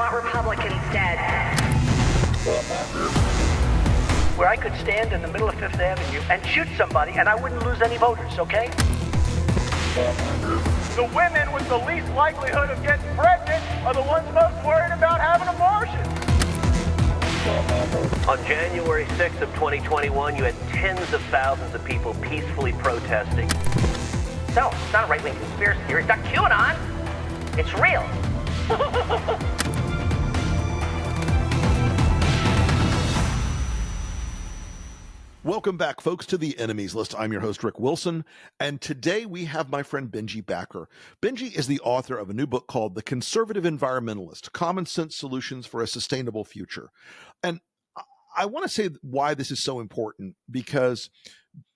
want Republicans dead. Where I could stand in the middle of Fifth Avenue and shoot somebody and I wouldn't lose any voters, okay? The women with the least likelihood of getting pregnant are the ones most worried about having abortions. On January 6th of 2021, you had tens of thousands of people peacefully protesting. So, it's not a right-wing conspiracy theory. It's not QAnon. It's real. Welcome back, folks, to the Enemies List. I'm your host, Rick Wilson, and today we have my friend Benji Backer. Benji is the author of a new book called The Conservative Environmentalist: Common Sense Solutions for a Sustainable Future. And I want to say why this is so important, because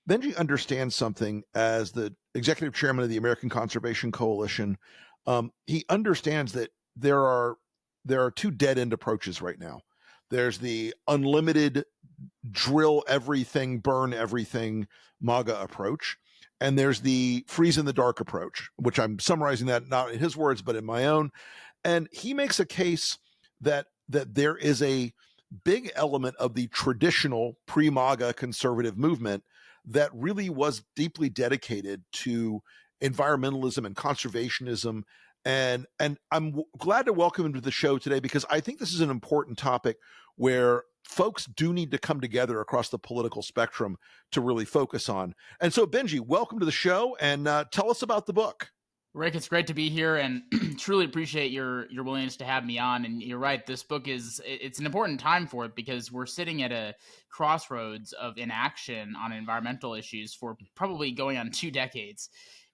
Benji understands something as the executive chairman of the American Conservation Coalition. He understands that there are two dead-end approaches right now. There's the unlimited drill everything, burn everything MAGA approach. And there's the freeze in the dark approach, which I'm summarizing that not in his words, but in my own. And he makes a case that there is a big element of the traditional pre-MAGA conservative movement that really was deeply dedicated to environmentalism and conservationism. And I'm glad to welcome him to the show today, because I think this is an important topic where folks do need to come together across the political spectrum to really focus on. And so, Benji, welcome to the show, and tell us about the book. Rick, it's great to be here, and truly appreciate your willingness to have me on. And you're right, this book it's an important time for it, because we're sitting at a crossroads of inaction on environmental issues for probably going on 2 decades.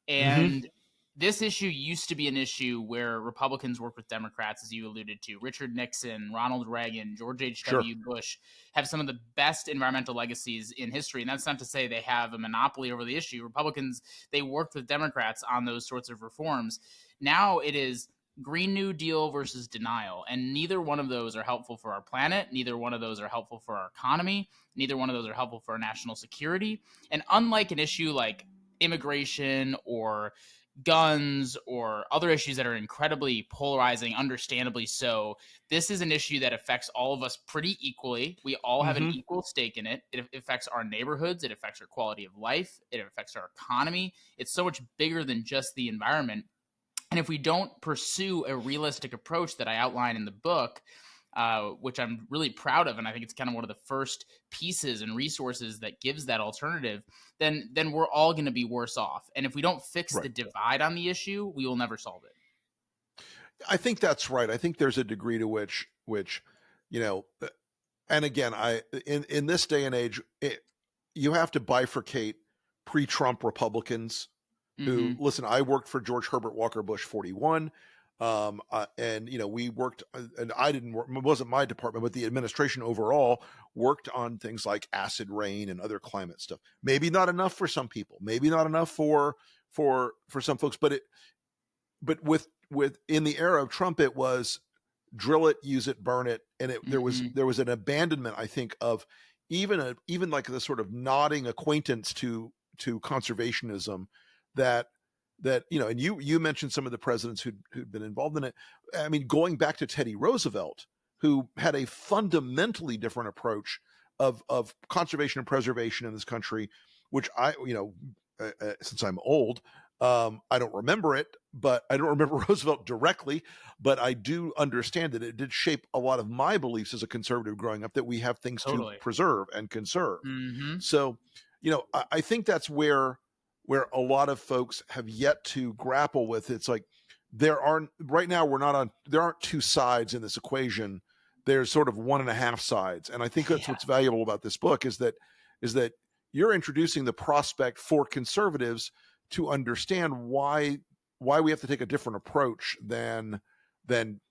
And this issue used to be an issue where Republicans worked with Democrats, as you alluded to. Richard Nixon, Ronald Reagan, George H.W. Bush have some of the best environmental legacies in history. And that's not to say they have a monopoly over the issue. Republicans, they worked with Democrats on those sorts of reforms. Now it is Green New Deal versus denial. And neither one of those are helpful for our planet. Neither one of those are helpful for our economy. Neither one of those are helpful for our national security. And unlike an issue like immigration or guns or other issues that are incredibly polarizing, understandably so, this is an issue that affects all of us pretty equally. We all have an equal stake in it. It affects our neighborhoods. It affects our quality of life. It affects our economy. It's so much bigger than just the environment. And if we don't pursue a realistic approach that I outline in the book, which I'm really proud of, and I think it's kind of one of the first pieces and resources that gives that alternative, then we're all going to be worse off. And if we don't fix the divide on the issue, we will never solve it. I think that's right. I think there's a degree to which and again, in this day and age, you have to bifurcate pre-Trump Republicans who, listen, I worked for George Herbert Walker Bush 41. And we worked, and I didn't work, it wasn't my department, but the administration overall worked on things like acid rain and other climate stuff. Maybe not enough for some people, maybe not enough for some folks, but with in the era of Trump, it was drill it, use it, burn it. And there was an abandonment, I think, of even like the sort of nodding acquaintance to conservationism that and you mentioned some of the presidents who'd been involved in it. I mean, going back to Teddy Roosevelt, who had a fundamentally different approach of conservation and preservation in this country, which I, since I'm old, I don't remember it, but I don't remember Roosevelt directly, but I do understand that it did shape a lot of my beliefs as a conservative growing up, that we have things to preserve and conserve. So, I think that's where a lot of folks have yet to grapple with. It's like there aren't two sides in this equation. There's sort of 1.5 sides. And I think that's what's valuable about this book is that you're introducing the prospect for conservatives to understand why we have to take a different approach than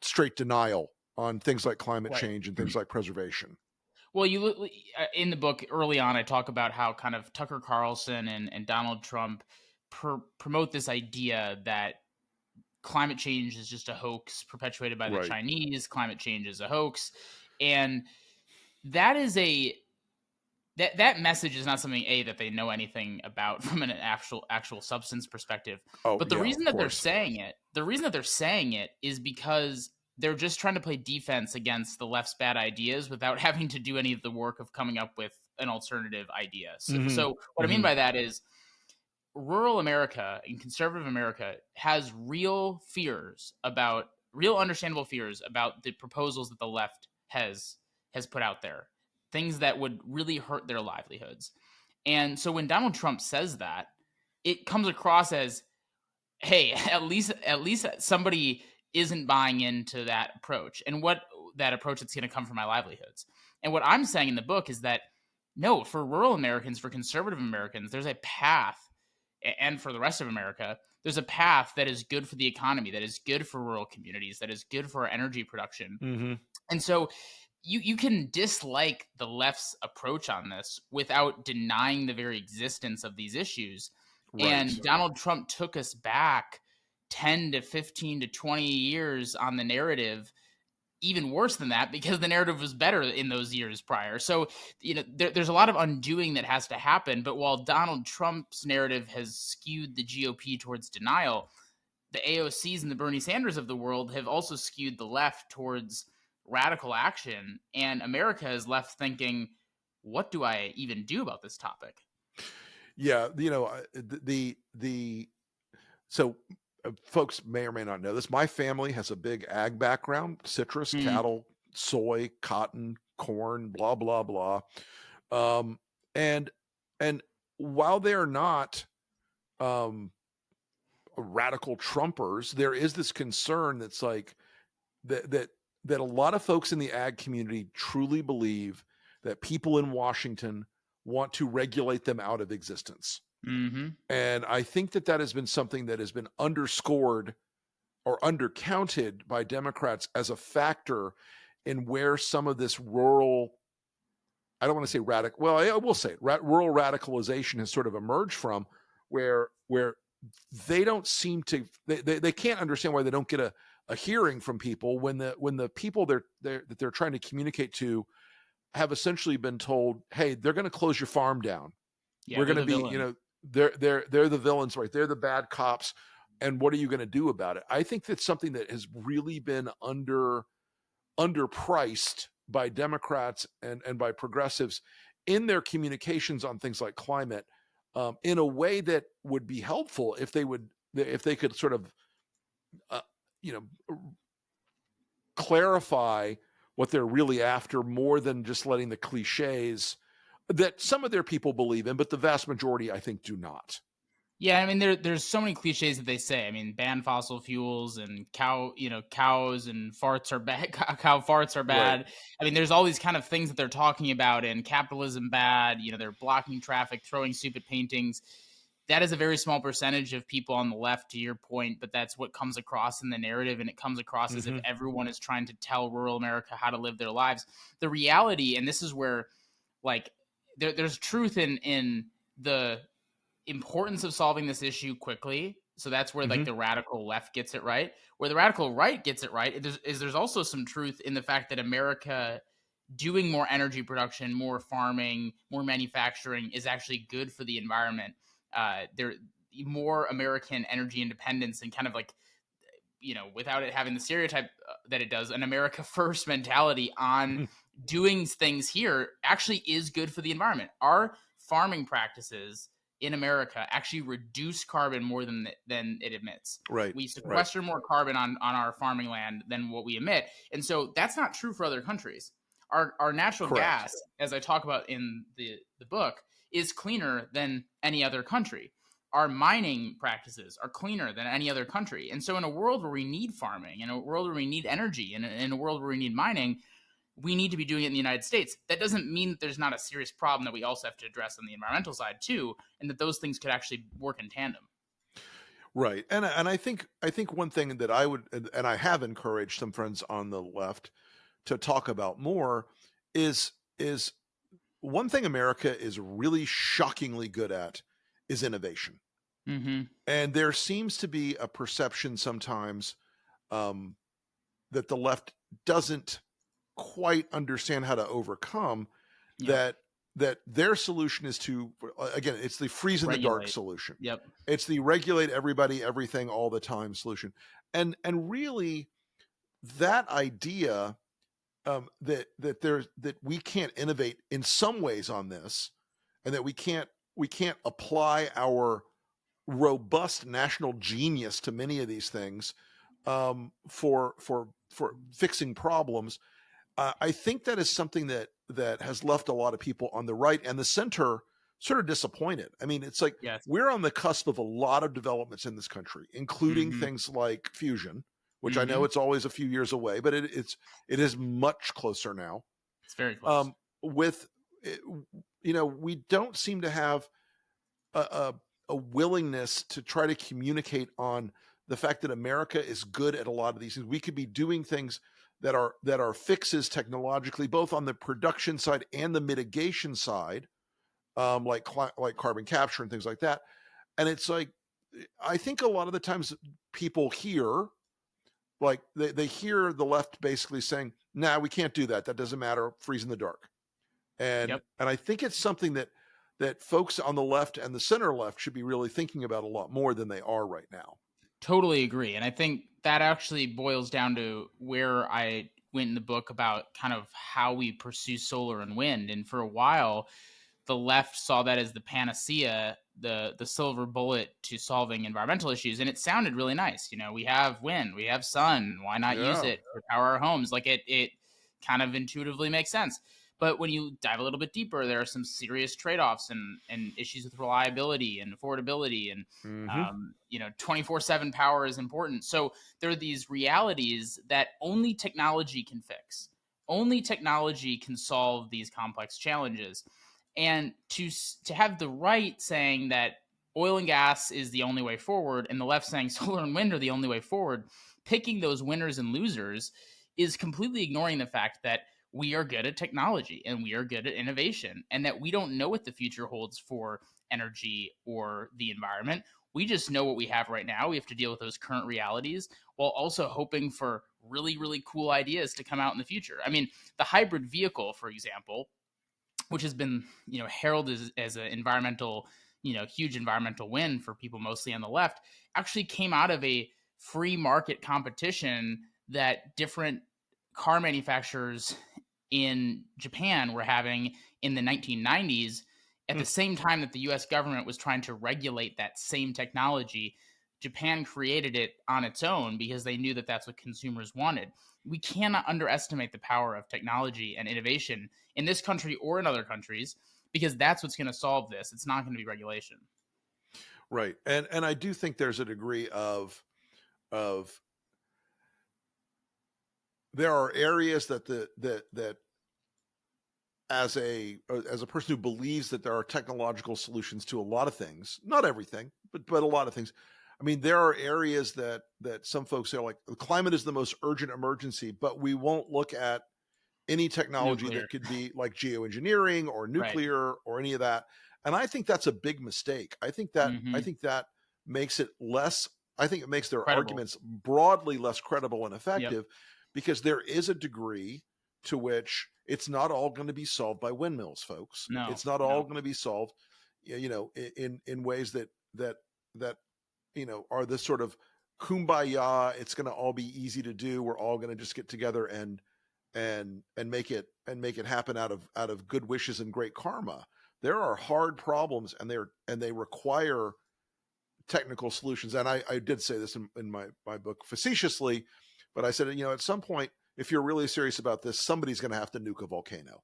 straight denial on things like climate change and things like preservation. Well, you in the book early on, I talk about how kind of Tucker Carlson and Donald Trump promote this idea that climate change is just a hoax perpetuated by the Chinese. Climate change is a hoax, and that is that message is not something that they know anything about from an actual substance perspective. But the reason that they're saying it is because they're just trying to play defense against the left's bad ideas without having to do any of the work of coming up with an alternative idea. So what I mean by that is rural America and conservative America has real understandable fears about the proposals that the left has put out there, things that would really hurt their livelihoods. And so when Donald Trump says that, it comes across as, hey, at least somebody isn't buying into that approach, and what that approach that's going to come from my livelihoods. And what I'm saying in the book is that no, for rural Americans, for conservative Americans, there's a path, and for the rest of America, there's a path that is good for the economy, that is good for rural communities, that is good for our energy production. And so you can dislike the left's approach on this without denying the very existence of these issues. Right. And Donald Trump took us back 10 to 15 to 20 years on the narrative, even worse than that, because the narrative was better in those years prior. So, there's a lot of undoing that has to happen. But while Donald Trump's narrative has skewed the GOP towards denial, the AOCs and the Bernie Sanders of the world have also skewed the left towards radical action. And America is left thinking, what do I even do about this topic? Yeah, so folks may or may not know this. My family has a big ag background: citrus, cattle, soy, cotton, corn, blah blah blah. And while they're not radical Trumpers, there is this concern that's like that a lot of folks in the ag community truly believe that people in Washington want to regulate them out of existence. And I think that has been something that has been underscored or undercounted by Democrats as a factor in where some of this rural, I don't want to say radical, well, I will say it, rural radicalization has sort of emerged from, where they don't seem to, they can't understand why they don't get a hearing from people when the people that they're trying to communicate to have essentially been told, hey, they're going to close your farm down. Yeah, we're going to be, they're the villains, right? They're the bad cops. And what are you going to do about it? I think that's something that has really been underpriced by Democrats and by progressives in their communications on things like climate, in a way that would be helpful if they could sort of, clarify what they're really after, more than just letting the cliches that some of their people believe in, but the vast majority, I think, do not. Yeah, I mean, there's so many cliches that they say. I mean, ban fossil fuels and cows and farts are bad. Cow farts are bad. Right. I mean, there's all these kind of things that they're talking about, and capitalism bad. They're blocking traffic, throwing stupid paintings. That is a very small percentage of people on the left, to your point, but that's what comes across in the narrative, and it comes across as if everyone is trying to tell rural America how to live their lives. The reality, and this is where, there's truth in the importance of solving this issue quickly. So that's where the radical left gets it right. Where the radical right gets it right there's also some truth in the fact that America doing more energy production, more farming, more manufacturing is actually good for the environment. There more American energy independence and kind of without it having the stereotype that it does, an America first mentality on doing things here actually is good for the environment. Our farming practices in America actually reduce carbon more than it emits. Right. We sequester more carbon on our farming land than what we emit. And so that's not true for other countries. Our natural gas, as I talk about in the book, is cleaner than any other country. Our mining practices are cleaner than any other country. And so in a world where we need farming, in a world where we need energy, and in a world where we need mining, we need to be doing it in the United States. That doesn't mean that there's not a serious problem that we also have to address on the environmental side too, and that those things could actually work in tandem. Right. And I think one thing that I would, and I have encouraged some friends on the left to talk about more, is one thing America is really shockingly good at is innovation. And there seems to be a perception sometimes that the left doesn't quite understand how to overcome, that their solution is to, again, it's the freeze in the dark solution. Yep. It's the regulate everybody, everything, all the time solution. And really that idea that we can't innovate in some ways on this, and that we can't apply our robust national genius to many of these things for fixing problems. I think that is something that has left a lot of people on the right and the center sort of disappointed. I mean, it's like Yes. we're on the cusp of a lot of developments in this country, including things like fusion, which I know it's always a few years away, but it is much closer now. It's very close. We don't seem to have a willingness to try to communicate on the fact that America is good at a lot of these things. We could be doing things that are fixes technologically, both on the production side and the mitigation side, like carbon capture and things like that. And it's like, I think a lot of the times people hear, like they hear the left basically saying, "Nah, we can't do that. That doesn't matter. Freeze in the dark." And I think it's something that folks on the left and the center left should be really thinking about a lot more than they are right now. Totally agree. And I think that actually boils down to where I went in the book about kind of how we pursue solar and wind. And for a while, the left saw that as the panacea, the silver bullet to solving environmental issues. And it sounded really nice. You know, we have wind, we have sun. Why not use it to power our homes? Like it kind of intuitively makes sense. But when you dive a little bit deeper, there are some serious trade-offs and issues with reliability and affordability, and 24/7 power is important. So there are these realities that only technology can fix. Only technology can solve these complex challenges. And to have the right saying that oil and gas is the only way forward, and the left saying solar and wind are the only way forward, picking those winners and losers is completely ignoring the fact that we are good at technology and we are good at innovation, and that we don't know what the future holds for energy or the environment. We just know what we have right now. We have to deal with those current realities while also hoping for really, really cool ideas to come out in the future. I mean, the hybrid vehicle, for example, which has been, heralded as an environmental, huge environmental win for people mostly on the left, actually came out of a free market competition that different car manufacturers in Japan were having in the 1990s at the same time that the US government was trying to regulate that same technology. Japan created it on its own because they knew that that's what consumers wanted. We cannot underestimate the power of technology and innovation in this country or in other countries, because that's what's going to solve this. It's not going to be regulation. Right. And I do think there's a degree of there are areas that as a person who believes that there are technological solutions to a lot of things, not everything, but a lot of things. I mean, there are areas that some folks say, like, the climate is the most urgent emergency, but we won't look at any technology that could be like geoengineering or nuclear or any of that. And I think that's a big mistake. I think that makes it less. I think it makes their arguments broadly less credible and effective, because there is a degree to which it's not all going to be solved by windmills, folks. No, it's not all going to be solved, in ways that are this sort of kumbaya. It's going to all be easy to do. We're all going to just get together and make it happen out of good wishes and great karma. There are hard problems, and they require technical solutions. And I did say this in my book facetiously, but I said, at some point, if you're really serious about this, somebody's going to have to nuke a volcano.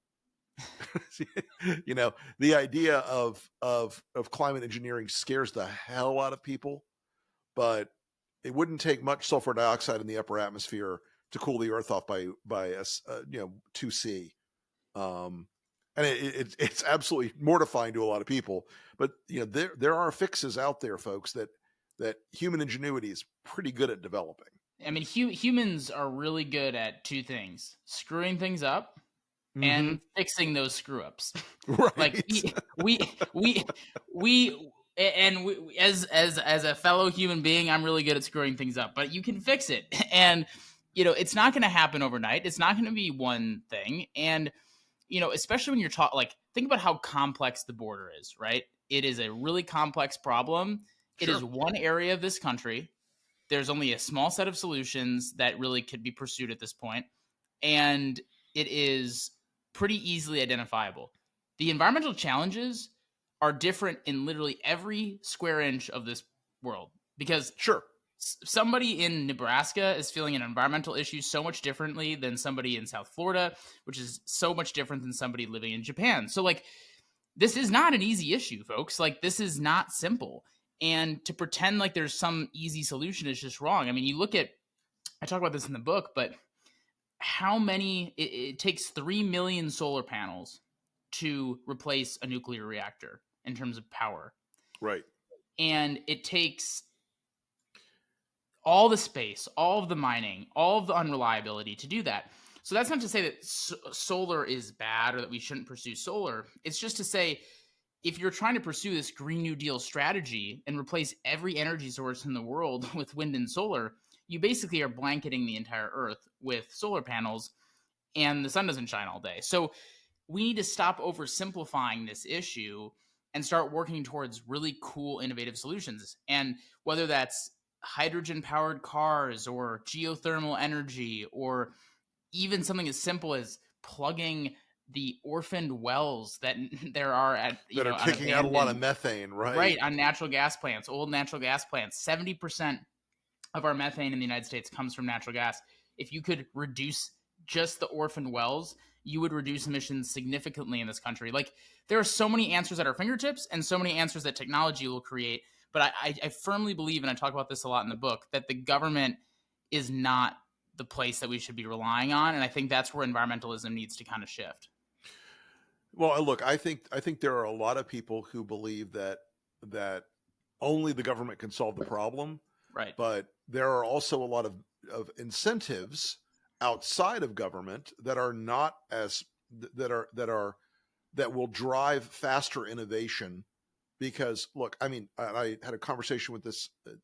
The idea of climate engineering scares the hell out of people, but it wouldn't take much sulfur dioxide in the upper atmosphere to cool the earth off by 2C. And it's absolutely mortifying to a lot of people, but there are fixes out there, folks, that human ingenuity is pretty good at developing. I mean, humans are really good at two things: screwing things up and fixing those screw ups. Right. Like we as a fellow human being, I'm really good at screwing things up, but you can fix it. And, it's not going to happen overnight. It's not going to be one thing. And, especially when you're think about how complex the border is, right? It is a really complex problem. Sure. It is one area of this country. There's only a small set of solutions that really could be pursued at this point, and it is pretty easily identifiable. The environmental challenges are different in literally every square inch of this world, because Sure. somebody in Nebraska is feeling an environmental issue so much differently than somebody in South Florida, which is so much different than somebody living in Japan. So like, this is not an easy issue, folks. Like, this is not simple. And to pretend like there's some easy solution is just wrong. I mean, you look at, I talk about this in the book, but how many, it takes 3 million solar panels to replace a nuclear reactor in terms of power. Right. And it takes all the space, all of the mining, all of the unreliability to do that. So that's not to say that solar is bad or that we shouldn't pursue solar. It's just to say, if you're trying to pursue this Green New Deal strategy and replace every energy source in the world with wind and solar, you basically are blanketing the entire Earth with solar panels, and the sun doesn't shine all day. So we need to stop oversimplifying this issue and start working towards really cool, innovative solutions. And whether that's hydrogen-powered cars or geothermal energy, or even something as simple as plugging the orphaned wells that there are at that are kicking out a lot of methane, right? Right, on natural gas plants, old natural gas plants. 70% of our methane in the United States comes from natural gas. If you could reduce just the orphaned wells, you would reduce emissions significantly in this country. Like, there are so many answers at our fingertips and so many answers that technology will create. But I firmly believe, and I talk about this a lot in the book, that the government is not the place that we should be relying on. And I think that's where environmentalism needs to kind of shift. Well, look, I think there are a lot of people who believe that only the government can solve the problem. Right. But there are also a lot of incentives outside of government that are not as that will drive faster innovation. Because look, I mean, I had a conversation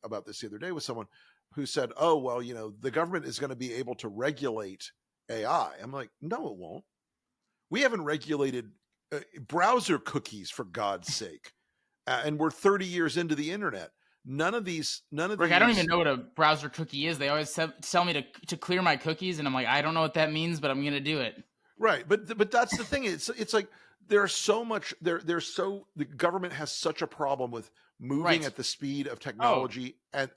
about this the other day with someone who said, "Oh, well, the government is going to be able to regulate AI." I'm like, "No, it won't. We haven't regulated browser cookies, for God's sake, and we're 30 years into the internet. None of these. Rick, I don't even know what a browser cookie is. They always tell me to clear my cookies, and I'm like, I don't know what that means, but I'm going to do it. Right, but that's the thing. It's like there's so much the government has such a problem with moving at the speed of technology and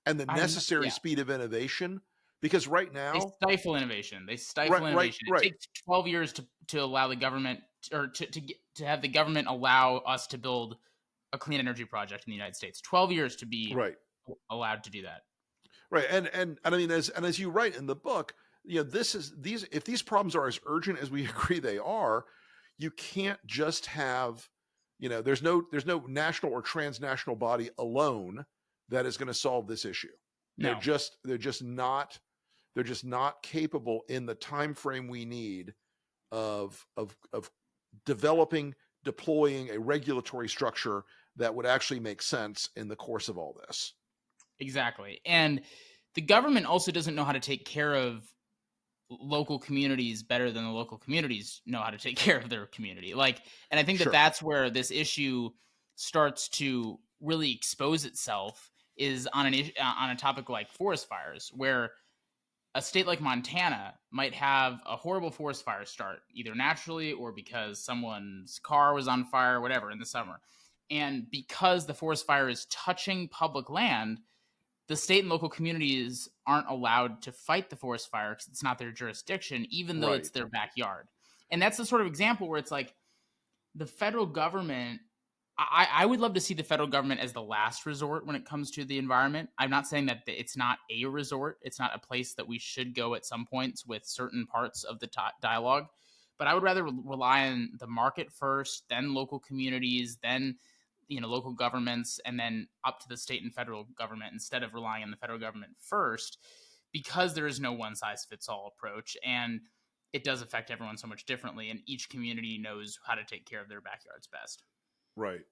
the necessary speed of innovation, because right now they stifle innovation. It takes 12 years to allow the government, or to have the government allow us to build a clean energy project in the United States. 12 years to be allowed to do that. Right, and I mean, as you write in the book, if these problems are as urgent as we agree they are, you can't just have, there's no national or transnational body alone that is going to solve this issue. No. They're just not capable in the time frame we need of developing, deploying a regulatory structure that would actually make sense in the course of all this. Exactly. And the government also doesn't know how to take care of local communities better than the local communities know how to take care of their community. And I think that's where this issue starts to really expose itself, is on a topic like forest fires, where a state like Montana might have a horrible forest fire start, either naturally or because someone's car was on fire, whatever, in the summer. And because the forest fire is touching public land, the state and local communities aren't allowed to fight the forest fire because it's not their jurisdiction, even though it's their backyard. And that's the sort of example where it's like the federal government, I would love to see the federal government as the last resort when it comes to the environment. I'm not saying that it's not a resort. It's not a place that we should go at some points with certain parts of the dialogue. But I would rather rely on the market first, then local communities, then local governments, and then up to the state and federal government, instead of relying on the federal government first, because there is no one-size-fits-all approach, and it does affect everyone so much differently, and each community knows how to take care of their backyards best. Right.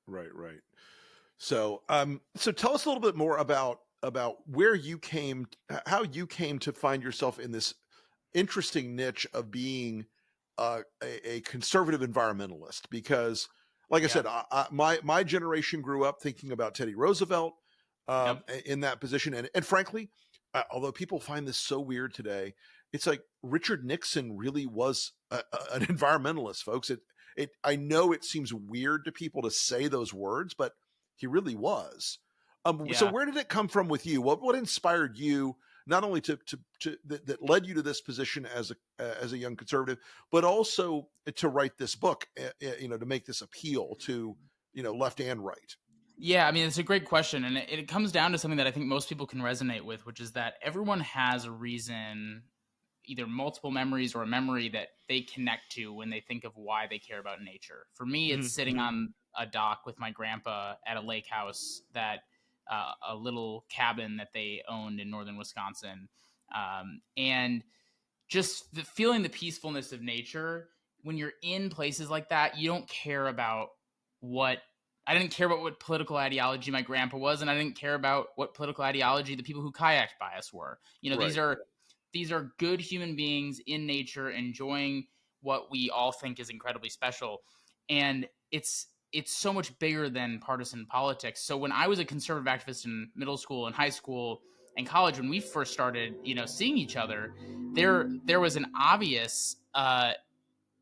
So tell us a little bit more about where you came, how you came to find yourself in this interesting niche of being a conservative environmentalist, because like I said, my generation grew up thinking about Teddy Roosevelt. in that position. And frankly, although people find this so weird today, it's like Richard Nixon really was an environmentalist, folks. I know it seems weird to people to say those words, but he really was. So where did it come from with you? What inspired you not only that led you to this position as a young conservative, but also to write this book, to make this appeal to, left and right? Yeah, I mean, it's a great question. And it comes down to something that I think most people can resonate with, which is that everyone has a reason, either multiple memories or a memory that they connect to when they think of why they care about nature. For me, it's sitting on a dock with my grandpa at a lake house, that a little cabin that they owned in northern Wisconsin. And just feeling the peacefulness of nature. When you're in places like that, you don't care about I didn't care about what political ideology my grandpa was, and I didn't care about what political ideology the people who kayaked by us were. Right. These are good human beings in nature, enjoying what we all think is incredibly special. And it's so much bigger than partisan politics. So when I was a conservative activist in middle school and high school and college, when we first started, seeing each other, there was an obvious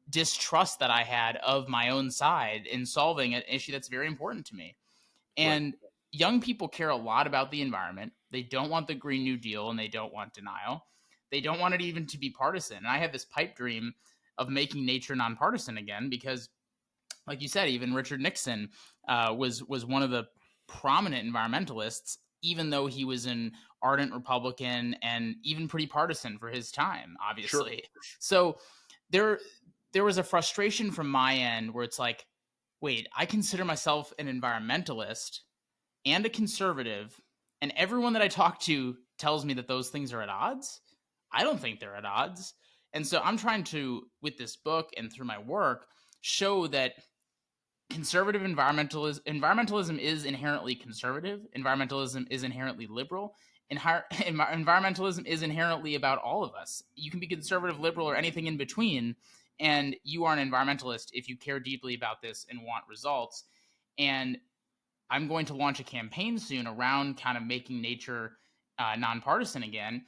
distrust that I had of my own side in solving an issue that's very important to me. And young people care a lot about the environment. They don't want the Green New Deal, and they don't want denial. They don't want it even to be partisan. And I had this pipe dream of making nature nonpartisan again, because, like you said, even Richard Nixon was one of the prominent environmentalists, even though he was an ardent Republican and even pretty partisan for his time, obviously. Sure. So there was a frustration from my end where it's like, wait, I consider myself an environmentalist and a conservative, and everyone that I talk to tells me that those things are at odds. I don't think they're at odds. And so I'm trying to, with this book and through my work, show that conservative environmentalism is inherently conservative. Environmentalism is inherently liberal. Environmentalism is inherently about all of us. You can be conservative, liberal, or anything in between, and you are an environmentalist if you care deeply about this and want results. And I'm going to launch a campaign soon around kind of making nature nonpartisan again,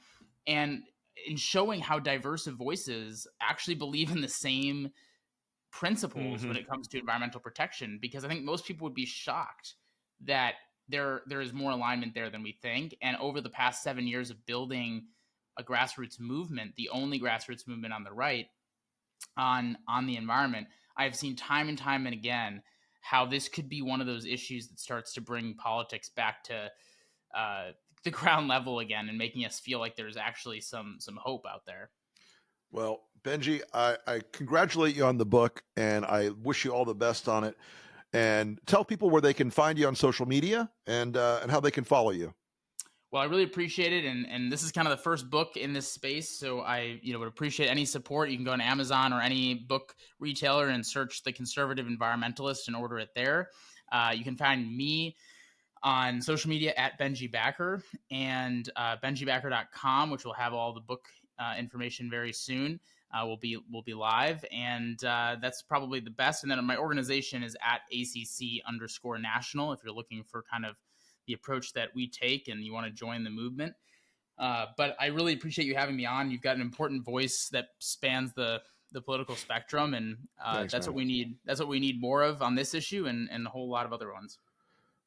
and in showing how diverse of voices actually believe in the same principles when it comes to environmental protection. Because I think most people would be shocked that there is more alignment there than we think. And over the past 7 years of building a grassroots movement, the only grassroots movement on the right on the environment, I've seen time and time and again how this could be one of those issues that starts to bring politics back to the ground level again, and making us feel like there's actually some hope out there. Well, Benji, I congratulate you on the book, and I wish you all the best on it. And tell people where they can find you on social media and how they can follow you. Well, I really appreciate it, and this is kind of the first book in this space, so I would appreciate any support. You can go on Amazon or any book retailer and search The Conservative Environmentalist and order it there. You can find me on social media at Benji Backer, and benjibacker.com, which will have all the book information very soon. Will be live, and that's probably the best. And then my organization is at ACC_national if you're looking for kind of the approach that we take and you want to join the movement. But I really appreciate you having me on. You've got an important voice that spans the political spectrum, and Thanks, that's man. What we need. That's what we need more of on this issue and a whole lot of other ones.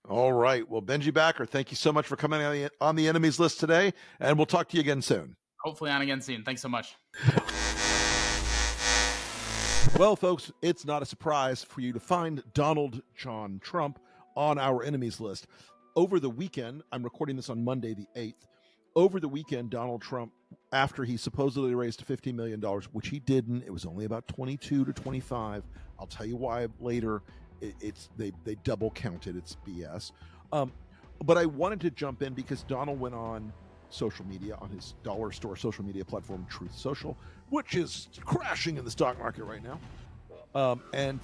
All right. Well, Benji Backer, thank you so much for coming on the enemies list today, and we'll talk to you again soon. Hopefully on again soon. Thanks so much. Well, folks, it's not a surprise for you to find Donald John Trump on our enemies list. Over the weekend, I'm recording this on Monday the 8th. Over the weekend, Donald Trump, after he supposedly raised $50 million, which he didn't, it was only about 22 to 25. I'll tell you why later. They double counted. It's BS. But I wanted to jump in because Donald went on social media, on his dollar store social media platform, Truth Social, which is crashing in the stock market right now. And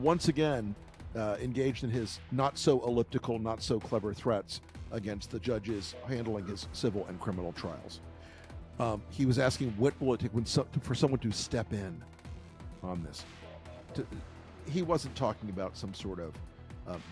once again, engaged in his not so elliptical, not so clever threats against the judges handling his civil and criminal trials. He was asking, what will it take for someone to step in on this? He wasn't talking about some sort of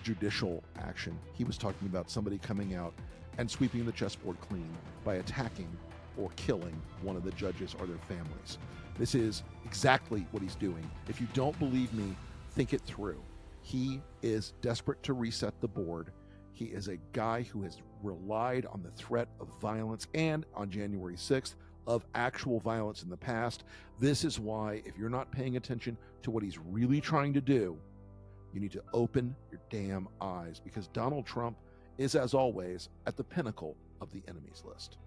judicial action. He was talking about somebody coming out and sweeping the chessboard clean by attacking or killing one of the judges or their families. This is exactly what he's doing. If you don't believe me, think it through. He is desperate to reset the board. He is a guy who has relied on the threat of violence and on January 6th of actual violence in the past. This is why, if you're not paying attention to what he's really trying to do, you need to open your damn eyes, because Donald Trump is, as always, at the pinnacle of the enemies list.